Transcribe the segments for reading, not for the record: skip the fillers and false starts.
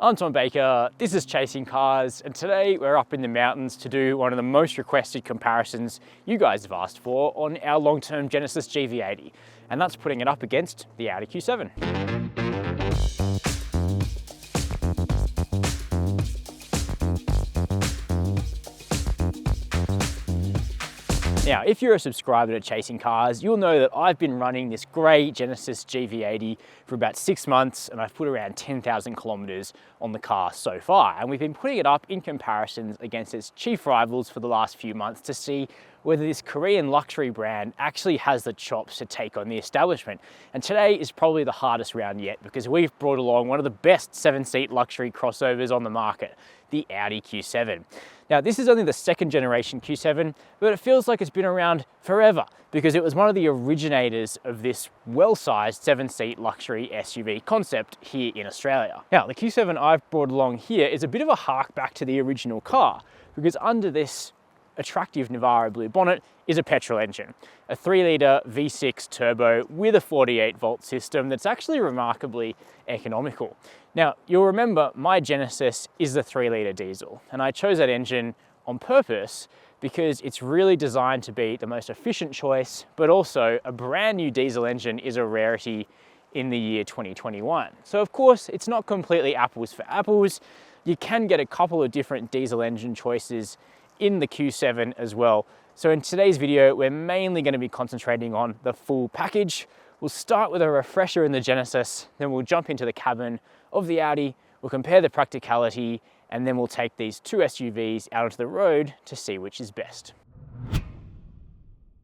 I'm Tom Baker, this is Chasing Cars, and today we're up in the mountains to do one of the most requested comparisons you guys have asked for on our long-term Genesis GV80, and that's putting it up against the Audi Q7. Now, if you're a subscriber to Chasing Cars, you'll know that I've been running this grey Genesis GV80 for about 6 months, and I've put around 10,000 kilometers on the car so far. And we've been putting it up in comparisons against its chief rivals for the last few months to see whether this Korean luxury brand actually has the chops to take on the establishment. And today is probably the hardest round yet, because we've brought along one of the best 7-seat luxury crossovers on the market, the Audi Q7. Now, this is only the second generation Q7, but it feels like it's been around forever because it was one of the originators of this well-sized 7-seat luxury SUV concept here in Australia. Now, the Q7 I've brought along here is a bit of a hark back to the original car, because under this attractive Navara blue bonnet is a petrol engine, a 3-litre V6 turbo with a 48-volt system that's actually remarkably economical. Now, you'll remember my Genesis is the 3-litre diesel, and I chose that engine on purpose because it's really designed to be the most efficient choice, but also a brand new diesel engine is a rarity in the year 2021. So of course, it's not completely apples for apples. You can get a couple of different diesel engine choices in the Q7 as well. So in today's video, we're mainly going to be concentrating on the full package. We'll start with a refresher in the Genesis, then we'll jump into the cabin of the Audi, we'll compare the practicality, and then we'll take these two SUVs out onto the road to see which is best.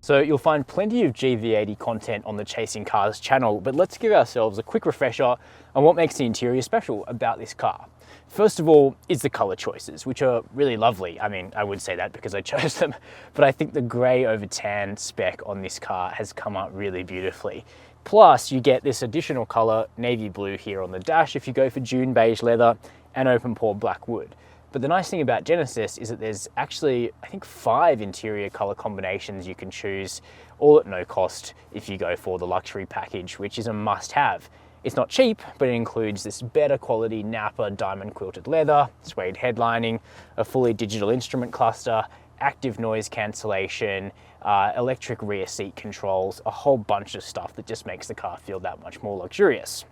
So you'll find plenty of GV80 content on the Chasing Cars channel, but let's give ourselves a quick refresher on what makes the interior special about this car. First of all is the color choices, which are really lovely. I mean, I would say that because I chose them, but I think the gray over tan spec on this car has come out really beautifully. Plus, you get this additional color, navy blue here on the dash if you go for dune beige leather and open pore black wood. But the nice thing about Genesis is that there's actually, I think, 5 interior color combinations you can choose, all at no cost if you go for the luxury package, which is a must-have. It's not cheap, but it includes this better quality Napa diamond quilted leather, suede headlining, a fully digital instrument cluster, active noise cancellation, electric rear seat controls, a whole bunch of stuff that just makes the car feel that much more luxurious.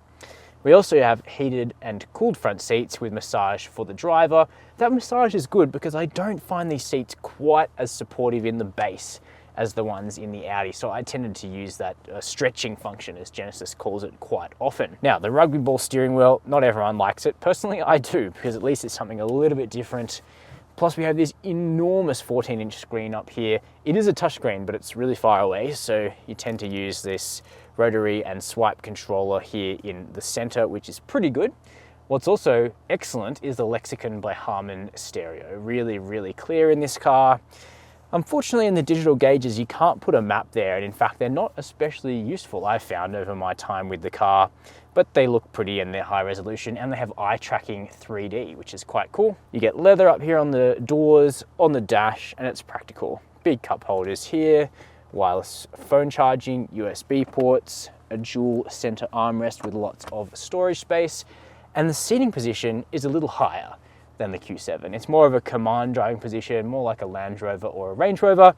We also have heated and cooled front seats with massage for the driver. That massage is good because I don't find these seats quite as supportive in the base as the ones in the Audi, so I tended to use that stretching function, as Genesis calls it, quite often. Now, the rugby ball steering wheel, not everyone likes it. Personally, I do, because at least it's something a little bit different. Plus, we have this enormous 14-inch screen up here. It is a touchscreen, but it's really far away, so you tend to use this rotary and swipe controller here in the center, which is pretty good. What's also excellent is the Lexicon by Harman stereo. Really, really clear in this car. Unfortunately, in the digital gauges, you can't put a map there, and in fact, they're not especially useful, I've found over my time with the car, but they look pretty and they're high resolution, and they have eye tracking 3D, which is quite cool. You get leather up here on the doors, on the dash, and it's practical. Big cup holders here, wireless phone charging, USB ports, a dual center armrest with lots of storage space, and the seating position is a little higher than the Q7. It's more of a command driving position, more like a Land Rover or a Range Rover,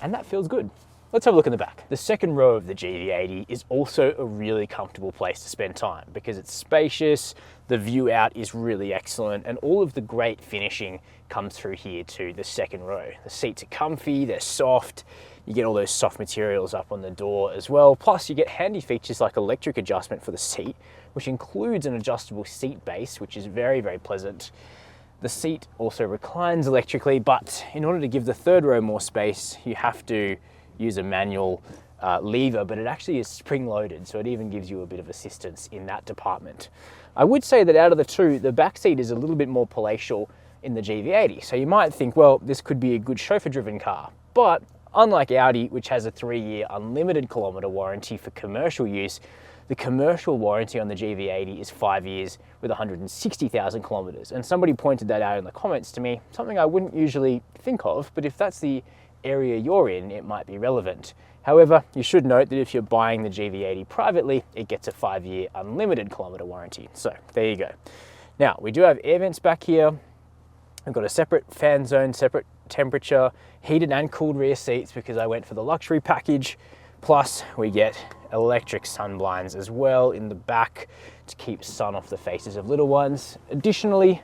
and that feels good. Let's have a look in the back. The second row of the GV80 is also a really comfortable place to spend time because it's spacious, the view out is really excellent, and all of the great finishing comes through here to the second row. The seats are comfy, they're soft, you get all those soft materials up on the door as well, plus you get handy features like electric adjustment for the seat, which includes an adjustable seat base, which is very, very pleasant. The seat also reclines electrically, but in order to give the third row more space, you have to use a manual lever, but it actually is spring-loaded, so it even gives you a bit of assistance in that department. I would say that out of the two, the back seat is a little bit more palatial in the GV80, so you might think, well, this could be a good chauffeur-driven car, but unlike Audi, which has a 3-year unlimited kilometre warranty for commercial use, the commercial warranty on the GV80 is 5 years with 160,000 kilometres. And somebody pointed that out in the comments to me, something I wouldn't usually think of, but if that's the area you're in, it might be relevant. However, you should note that if you're buying the GV80 privately, it gets a 5-year unlimited kilometre warranty. So there you go. Now, we do have air vents back here. We've got a separate fan zone, separate temperature, heated and cooled rear seats because I went for the luxury package. Plus, we get electric sun blinds as well in the back to keep sun off the faces of little ones. Additionally,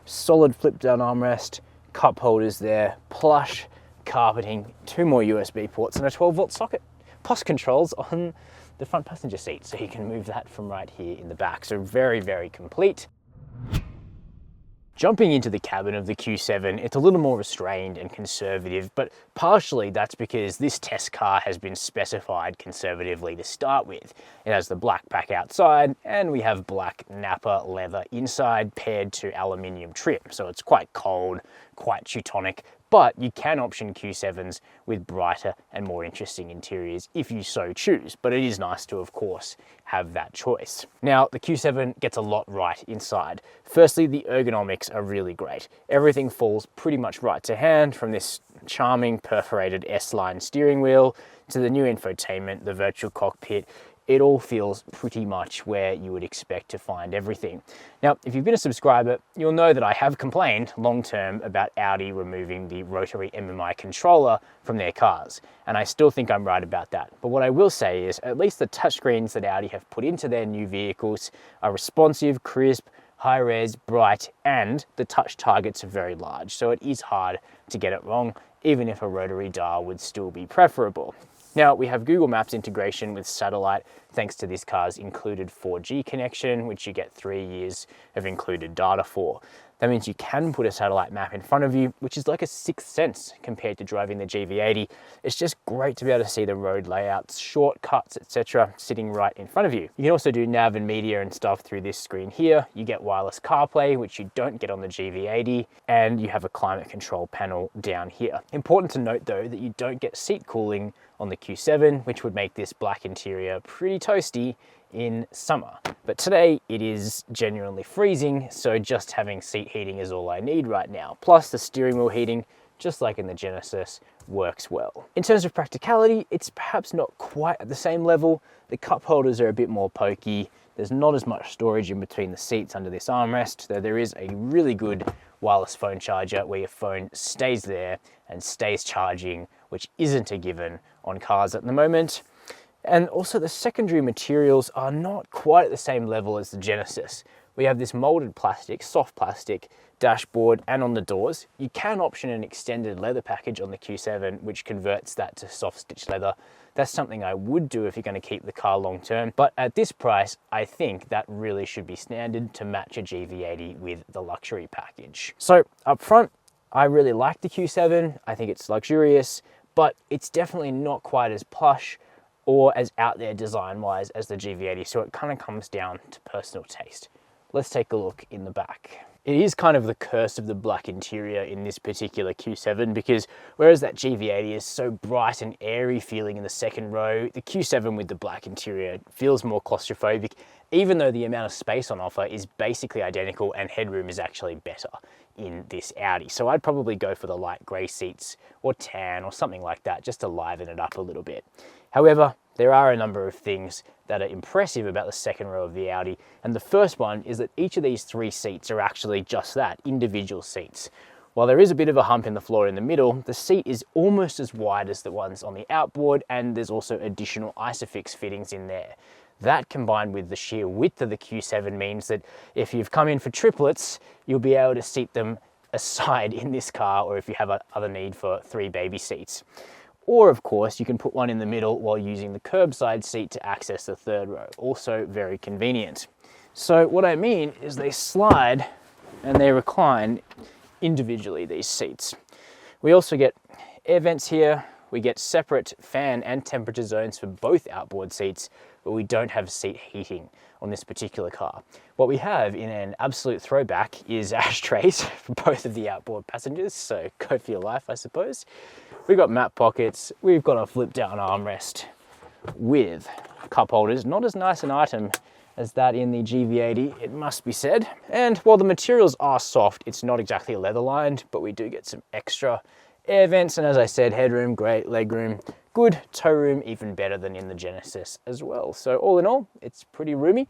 solid flip down armrest, cup holders there, plush carpeting, 2 more USB ports and a 12-volt socket. Plus controls on the front passenger seat, so you can move that from right here in the back. So very, very complete. Jumping into the cabin of the Q7, it's a little more restrained and conservative, but partially that's because this test car has been specified conservatively to start with. It has the black pack outside, and we have black Nappa leather inside paired to aluminium trim. So it's quite cold, quite Teutonic, but you can option Q7s with brighter and more interesting interiors if you so choose. But it is nice to, of course, have that choice. Now, the Q7 gets a lot right inside. Firstly, the ergonomics are really great. Everything falls pretty much right to hand, from this charming perforated S Line steering wheel to the new infotainment, the virtual cockpit. It all feels pretty much where you would expect to find everything. Now, if you've been a subscriber, you'll know that I have complained long-term about Audi removing the rotary MMI controller from their cars, and I still think I'm right about that. But what I will say is, at least the touchscreens that Audi have put into their new vehicles are responsive, crisp, high-res, bright, and the touch targets are very large, so it is hard to get it wrong, even if a rotary dial would still be preferable. Now, we have Google Maps integration with satellite thanks to this car's included 4G connection, which you get 3 years of included data for. That means you can put a satellite map in front of you, which is like a sixth sense compared to driving the GV80. It's just great to be able to see the road layouts, shortcuts, etc. sitting right in front of you. You can also do nav and media and stuff through this screen here. You get wireless CarPlay, which you don't get on the GV80, and you have a climate control panel down here. Important to note though that you don't get seat cooling on the Q7, which would make this black interior pretty toasty in summer. But today it is genuinely freezing, so just having seat heating is all I need right now. Plus the steering wheel heating, just like in the Genesis, works well. In terms of practicality, it's perhaps not quite at the same level. The cup holders are a bit more pokey. There's not as much storage in between the seats under this armrest, though there is a really good wireless phone charger where your phone stays there and stays charging, which isn't a given on cars at the moment. And also the secondary materials are not quite at the same level as the Genesis. We have this molded plastic, soft plastic, dashboard and on the doors. You can option an extended leather package on the Q7, which converts that to soft stitch leather. That's something I would do if you're going to keep the car long term. But at this price, I think that really should be standard to match a GV80 with the luxury package. So up front, I really like the Q7. I think it's luxurious, but it's definitely not quite as plush or as out there design-wise as the GV80, so it kind of comes down to personal taste. Let's take a look in the back. It is kind of the curse of the black interior in this particular Q7, because whereas that GV80 is so bright and airy feeling in the second row, the Q7 with the black interior feels more claustrophobic, even though the amount of space on offer is basically identical and headroom is actually better in this Audi. So I'd probably go for the light grey seats or tan or something like that, just to liven it up a little bit. However, there are a number of things that are impressive about the second row of the Audi, and the first one is that each of these 3 seats are actually just that, individual seats. While there is a bit of a hump in the floor in the middle, the seat is almost as wide as the ones on the outboard, and there's also additional Isofix fittings in there. That combined with the sheer width of the Q7 means that if you've come in for triplets, you'll be able to seat them aside in this car, or if you have other need for 3 baby seats. Or of course, you can put one in the middle while using the curbside seat to access the third row. Also very convenient. So what I mean is they slide and they recline individually, these seats. We also get air vents here. We get separate fan and temperature zones for both outboard seats, but we don't have seat heating on this particular car. What we have in an absolute throwback is ashtrays for both of the outboard passengers, so go for your life, I suppose. We've got map pockets, we've got a flip down armrest with cup holders. Not as nice an item as that in the GV80, it must be said. And while the materials are soft, it's not exactly leather lined, but we do get some extra air vents, and as I said, headroom, great, legroom, good, tow room, even better than in the Genesis as well. So all in all, it's pretty roomy.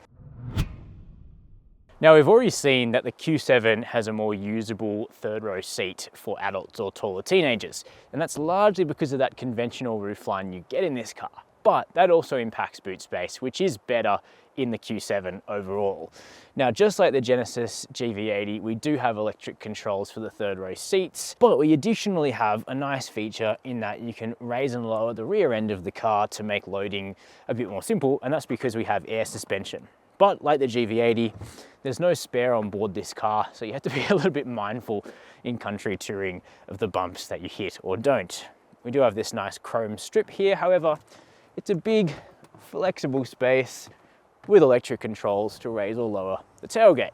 Now, we've already seen that the Q7 has a more usable third row seat for adults or taller teenagers, and that's largely because of that conventional roofline you get in this car. But that also impacts boot space, which is better in the Q7 overall. Now, just like the Genesis GV80, we do have electric controls for the third row seats, but we additionally have a nice feature in that you can raise and lower the rear end of the car to make loading a bit more simple, and that's because we have air suspension. But like the GV80, there's no spare on board this car, so you have to be a little bit mindful in country touring of the bumps that you hit or don't. We do have this nice chrome strip here, however, it's a big, flexible space with electric controls to raise or lower the tailgate.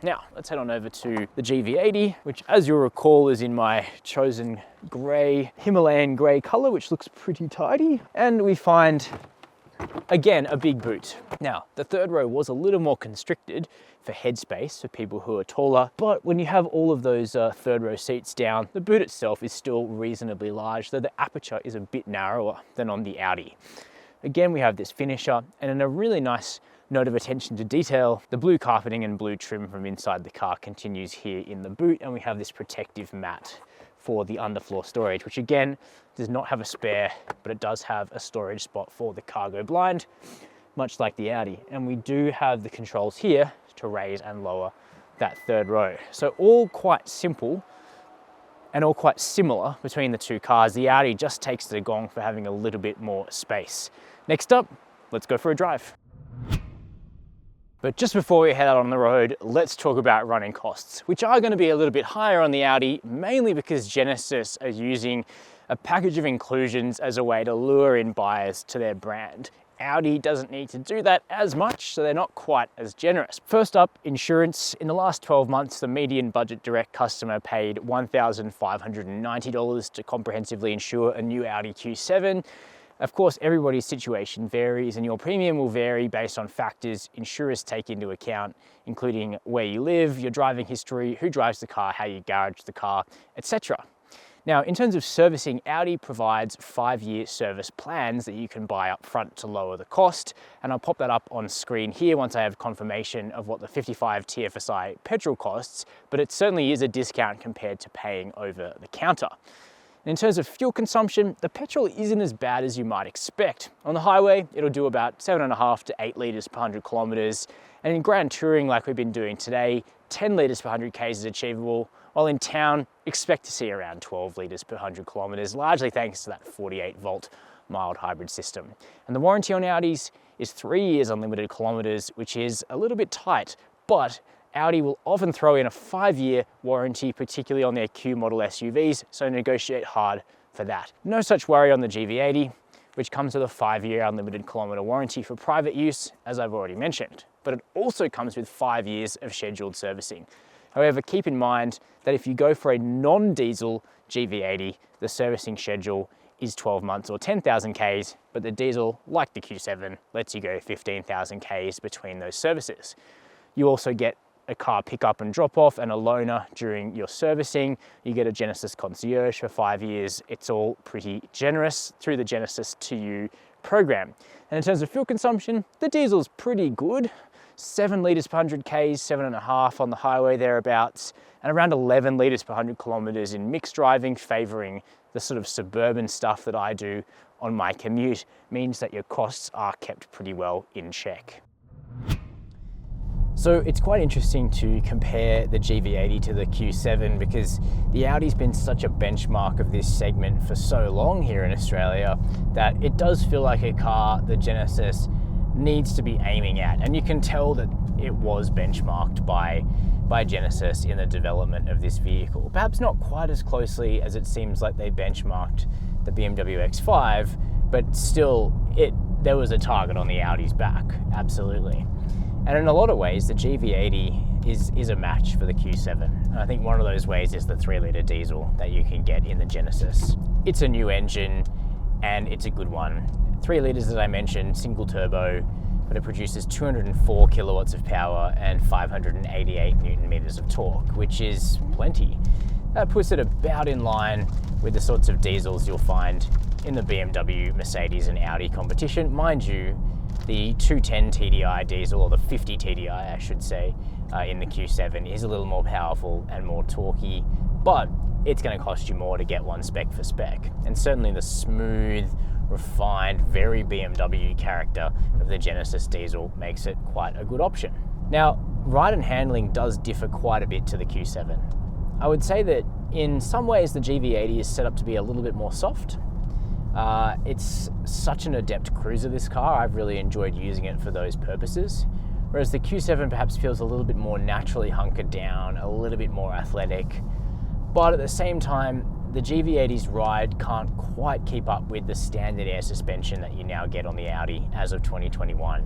Now, let's head on over to the GV80, which, as you'll recall, is in my chosen grey, Himalayan grey colour, which looks pretty tidy. And we find, again, a big boot. Now, the third row was a little more constricted for headspace for people who are taller, but when you have all of those third row seats down, the boot itself is still reasonably large, though the aperture is a bit narrower than on the Audi. Again, we have this finisher, and in a really nice note of attention to detail, the blue carpeting and blue trim from inside the car continues here in the boot, and we have this protective mat for the underfloor storage, which again does not have a spare, but it does have a storage spot for the cargo blind, much like the Audi. And we do have the controls here to raise and lower that third row. So all quite simple and all quite similar between the two cars. The Audi just takes the gong for having a little bit more space. Next up, let's go for a drive. But just before we head out on the road, let's talk about running costs, which are going to be a little bit higher on the Audi, mainly because Genesis are using a package of inclusions as a way to lure in buyers to their brand. Audi doesn't need to do that as much, so they're not quite as generous. First up, insurance. In the last 12 months, the median budget direct customer paid $1,590 to comprehensively insure a new Audi Q7. Of course, everybody's situation varies, and your premium will vary based on factors insurers take into account, including where you live, your driving history, who drives the car, how you garage the car, etc. Now, in terms of servicing, Audi provides 5-year service plans that you can buy up front to lower the cost, and I'll pop that up on screen here once I have confirmation of what the 55 TFSI petrol costs, but it certainly is a discount compared to paying over the counter. In terms of fuel consumption, the petrol isn't as bad as you might expect. On the highway, it'll do about 7.5 to 8 litres per 100 kilometres, and in grand touring like we've been doing today, 10 litres per 100 k's is achievable, while in town, expect to see around 12 litres per 100 kilometres, largely thanks to that 48-volt mild hybrid system. And the warranty on Audis is 3 years unlimited kilometres, which is a little bit tight, but Audi will often throw in a 5-year warranty, particularly on their Q model SUVs, so negotiate hard for that. No such worry on the GV80, which comes with a 5-year unlimited kilometre warranty for private use, as I've already mentioned, but it also comes with 5 years of scheduled servicing. However, keep in mind that if you go for a non-diesel GV80, the servicing schedule is 12 months or 10,000 Ks, but the diesel, like the Q7, lets you go 15,000 Ks between those services. You also get a car pickup and drop off and a loaner during your servicing. You get a Genesis concierge for 5 years. It's all pretty generous through the Genesis to You program. And in terms of fuel consumption, the diesel's pretty good. 7 litres per 100 Ks, 7.5 on the highway thereabouts, and around 11 litres per 100 kilometres in mixed driving, favouring the sort of suburban stuff that I do on my commute, means that your costs are kept pretty well in check. So it's quite interesting to compare the GV80 to the Q7 because the Audi's been such a benchmark of this segment for so long here in Australia that it does feel like a car the Genesis needs to be aiming at. And you can tell that it was benchmarked by Genesis in the development of this vehicle. Perhaps not quite as closely as it seems like they benchmarked the BMW X5, but still there was a target on the Audi's back, absolutely. And in a lot of ways, the GV80 is a match for the Q7. And I think one of those ways is the 3-litre diesel that you can get in the Genesis. It's a new engine and it's a good one. 3 litres, as I mentioned, single turbo, but it produces 204 kilowatts of power and 588 Newton meters of torque, which is plenty. That puts it about in line with the sorts of diesels you'll find in the BMW, Mercedes and Audi competition. Mind you, The 210 TDI diesel, or the 50 TDI I should say, in the Q7 is a little more powerful and more torquey, but it's going to cost you more to get one spec for spec. And certainly the smooth, refined, very BMW character of the Genesis diesel makes it quite a good option. Now, ride and handling does differ quite a bit to the Q7. I would say that in some ways the GV80 is set up to be a little bit more soft. It's such an adept cruiser, this car. I've really enjoyed using it for those purposes. Whereas the Q7 perhaps feels a little bit more naturally hunkered down, a little bit more athletic. But at the same time, the GV80's ride can't quite keep up with the standard air suspension that you now get on the Audi as of 2021.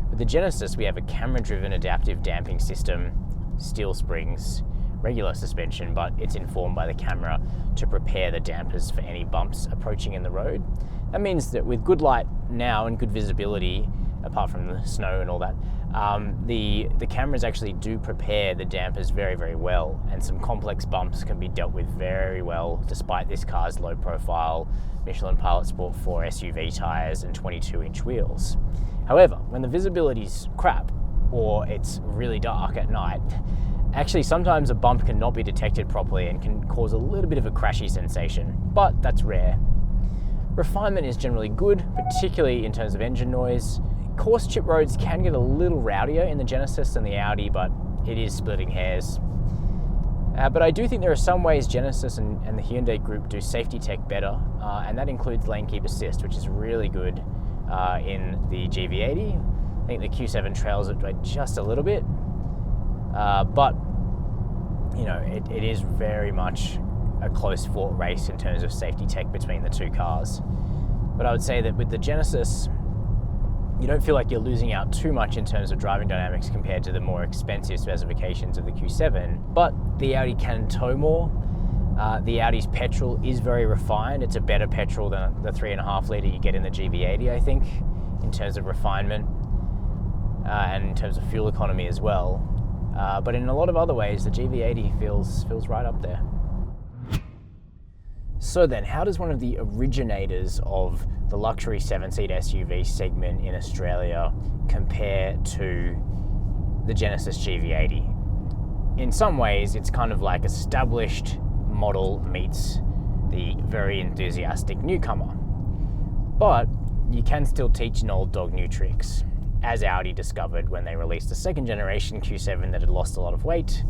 With the Genesis, we have a camera-driven adaptive damping system, steel springs, regular suspension, but it's informed by the camera to prepare the dampers for any bumps approaching in the road. That means that with good light now and good visibility, apart from the snow and all that, the cameras actually do prepare the dampers very, very well, and some complex bumps can be dealt with very well despite this car's low profile Michelin Pilot Sport 4 SUV tyres and 22-inch wheels. However, when the visibility's crap or it's really dark at night, actually sometimes a bump cannot be detected properly and can cause a little bit of a crashy sensation, but that's rare. Refinement is generally good, particularly in terms of engine noise. Coarse chip roads can get a little rowdier in the Genesis than the Audi, but it is splitting hairs. But I do think there are some ways Genesis and the Hyundai group do safety tech better, and that includes lane keep assist, which is really good in the GV80. I think the Q7 trails it by just a little bit, but you know, it is very much a close fought race in terms of safety tech between the two cars. But I would say that with the Genesis, you don't feel like you're losing out too much in terms of driving dynamics compared to the more expensive specifications of the Q7, but the Audi can tow more. The Audi's petrol is very refined. It's a better petrol than the 3.5 litre you get in the GV80, I think, in terms of refinement and in terms of fuel economy as well. But in a lot of other ways, the GV80 feels right up there. So then, how does one of the originators of the luxury 7-seat SUV segment in Australia compare to the Genesis GV80? In some ways, it's kind of like established model meets the very enthusiastic newcomer. But you can still teach an old dog new tricks, as Audi discovered when they released the second generation Q7 that had lost a lot of weight,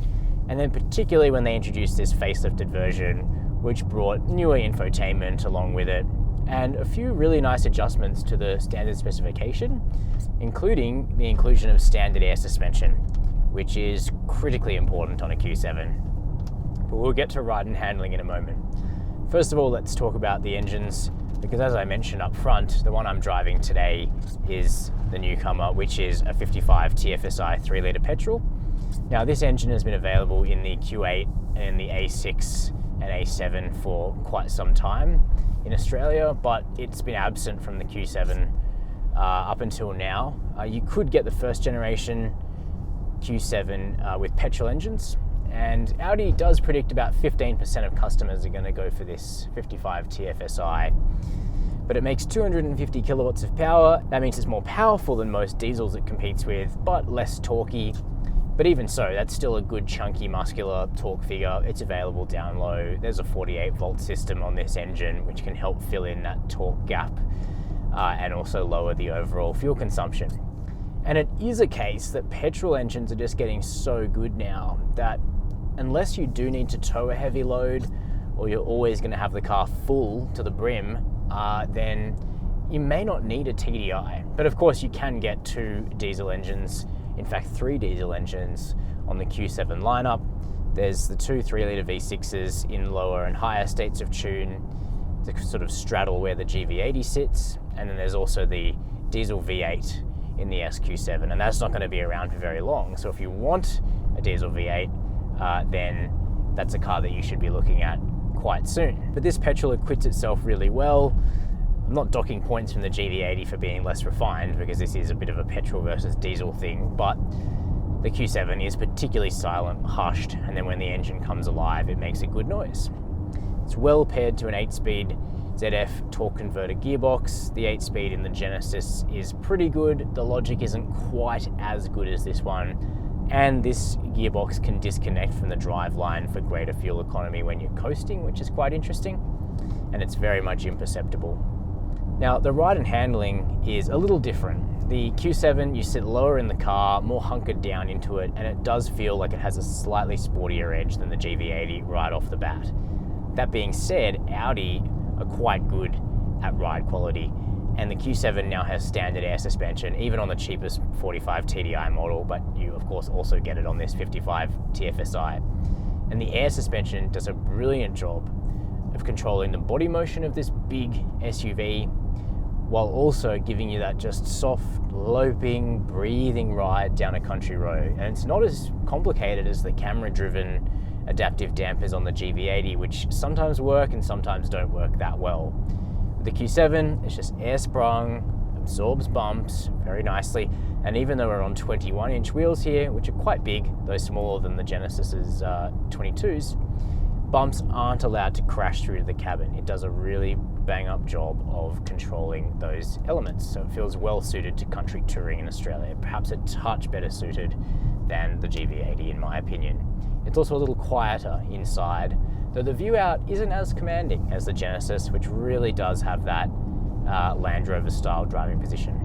and then particularly when they introduced this facelifted version which brought newer infotainment along with it, and a few really nice adjustments to the standard specification, including the inclusion of standard air suspension, which is critically important on a Q7. But we'll get to ride and handling in a moment. First of all, let's talk about the engines, because as I mentioned up front, the one I'm driving today is the newcomer, which is a 55 TFSI 3-litre petrol. Now, this engine has been available in the Q8 and the A6 and A7 for quite some time in Australia, but it's been absent from the Q7 up until now. You could get the first generation Q7 with petrol engines, and Audi does predict about 15% of customers are going to go for this 55 TFSI. But it makes 250 kilowatts of power. That means it's more powerful than most diesels it competes with, but less torquey. But even so, that's still a good chunky muscular torque figure. It's available down low. There's a 48 volt system on this engine, which can help fill in that torque gap and also lower the overall fuel consumption. And it is a case that petrol engines are just getting so good now that unless you do need to tow a heavy load, or you're always going to have the car full to the brim, then you may not need a TDI. But of course you can get 2 diesel engines, in fact 3 diesel engines on the Q7 lineup. There's the 2 3-litre V6s in lower and higher states of tune to sort of straddle where the GV80 sits, and then there's also the diesel V8 in the SQ7, and that's not going to be around for very long. So if you want a diesel V8, then that's a car that you should be looking at quite soon. But this petrol acquits itself really well. I'm not docking points from the GV80 for being less refined, because this is a bit of a petrol versus diesel thing, but the Q7 is particularly silent, hushed, and then when the engine comes alive, it makes a good noise. It's well paired to an 8-speed ZF torque converter gearbox. The 8-speed in the Genesis is pretty good. The logic isn't quite as good as this one. And this gearbox can disconnect from the driveline for greater fuel economy when you're coasting, which is quite interesting. And it's very much imperceptible. Now, the ride and handling is a little different. The Q7, you sit lower in the car, more hunkered down into it, and it does feel like it has a slightly sportier edge than the GV80 right off the bat. That being said, Audi are quite good at ride quality, and the Q7 now has standard air suspension, even on the cheapest 45 TDI model, but you of course also get it on this 55 TFSI. And the air suspension does a brilliant job of controlling the body motion of this big SUV, while also giving you that just soft, loping, breathing ride down a country road. And it's not as complicated as the camera-driven adaptive dampers on the GV80, which sometimes work and sometimes don't work that well. With the Q7, it's just air sprung, absorbs bumps very nicely, and even though we're on 21-inch wheels here, which are quite big, though smaller than the Genesis's 22s, bumps aren't allowed to crash through to the cabin. It does a really bang-up job of controlling those elements, so it feels well suited to country touring in Australia, perhaps a touch better suited than the GV80 in my opinion. It's also a little quieter inside, though the view out isn't as commanding as the Genesis, which really does have that Land Rover style driving position.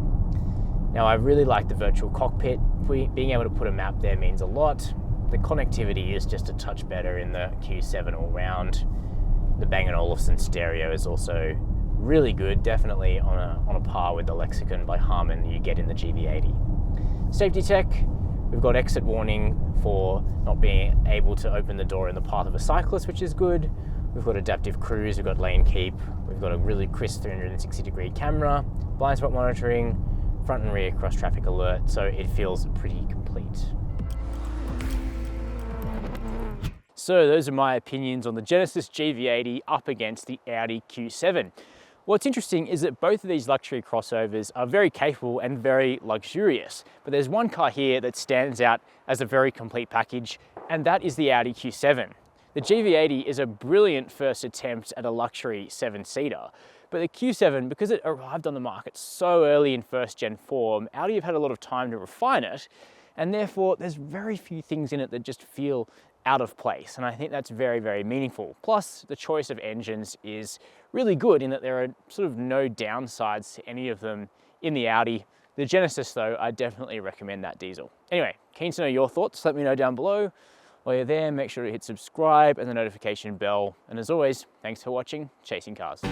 Now, I really like the virtual cockpit. Being able to put a map there means a lot. The connectivity is just a touch better in the Q7 all round. The Bang & Olufsen stereo is also really good, definitely on a par with the Lexicon by Harman you get in the GV80. Safety tech, we've got exit warning for not being able to open the door in the path of a cyclist, which is good. We've got adaptive cruise, we've got lane keep, we've got a really crisp 360-degree camera, blind spot monitoring, front and rear cross traffic alert, so it feels pretty complete. So those are my opinions on the Genesis GV80 up against the Audi Q7. What's interesting is that both of these luxury crossovers are very capable and very luxurious, but there's one car here that stands out as a very complete package, and that is the Audi Q7. The GV80 is a brilliant first attempt at a luxury 7-seater, but the Q7, because it arrived on the market so early in first gen form, Audi have had a lot of time to refine it, and therefore there's very few things in it that just feel out of place, and I think that's very, very meaningful. Plus, the choice of engines is really good in that there are sort of no downsides to any of them in the Audi. The Genesis, though, I definitely recommend that diesel. Anyway, keen to know your thoughts. Let me know down below. While you're there, make sure to hit subscribe and the notification bell. And as always, thanks for watching Chasing Cars.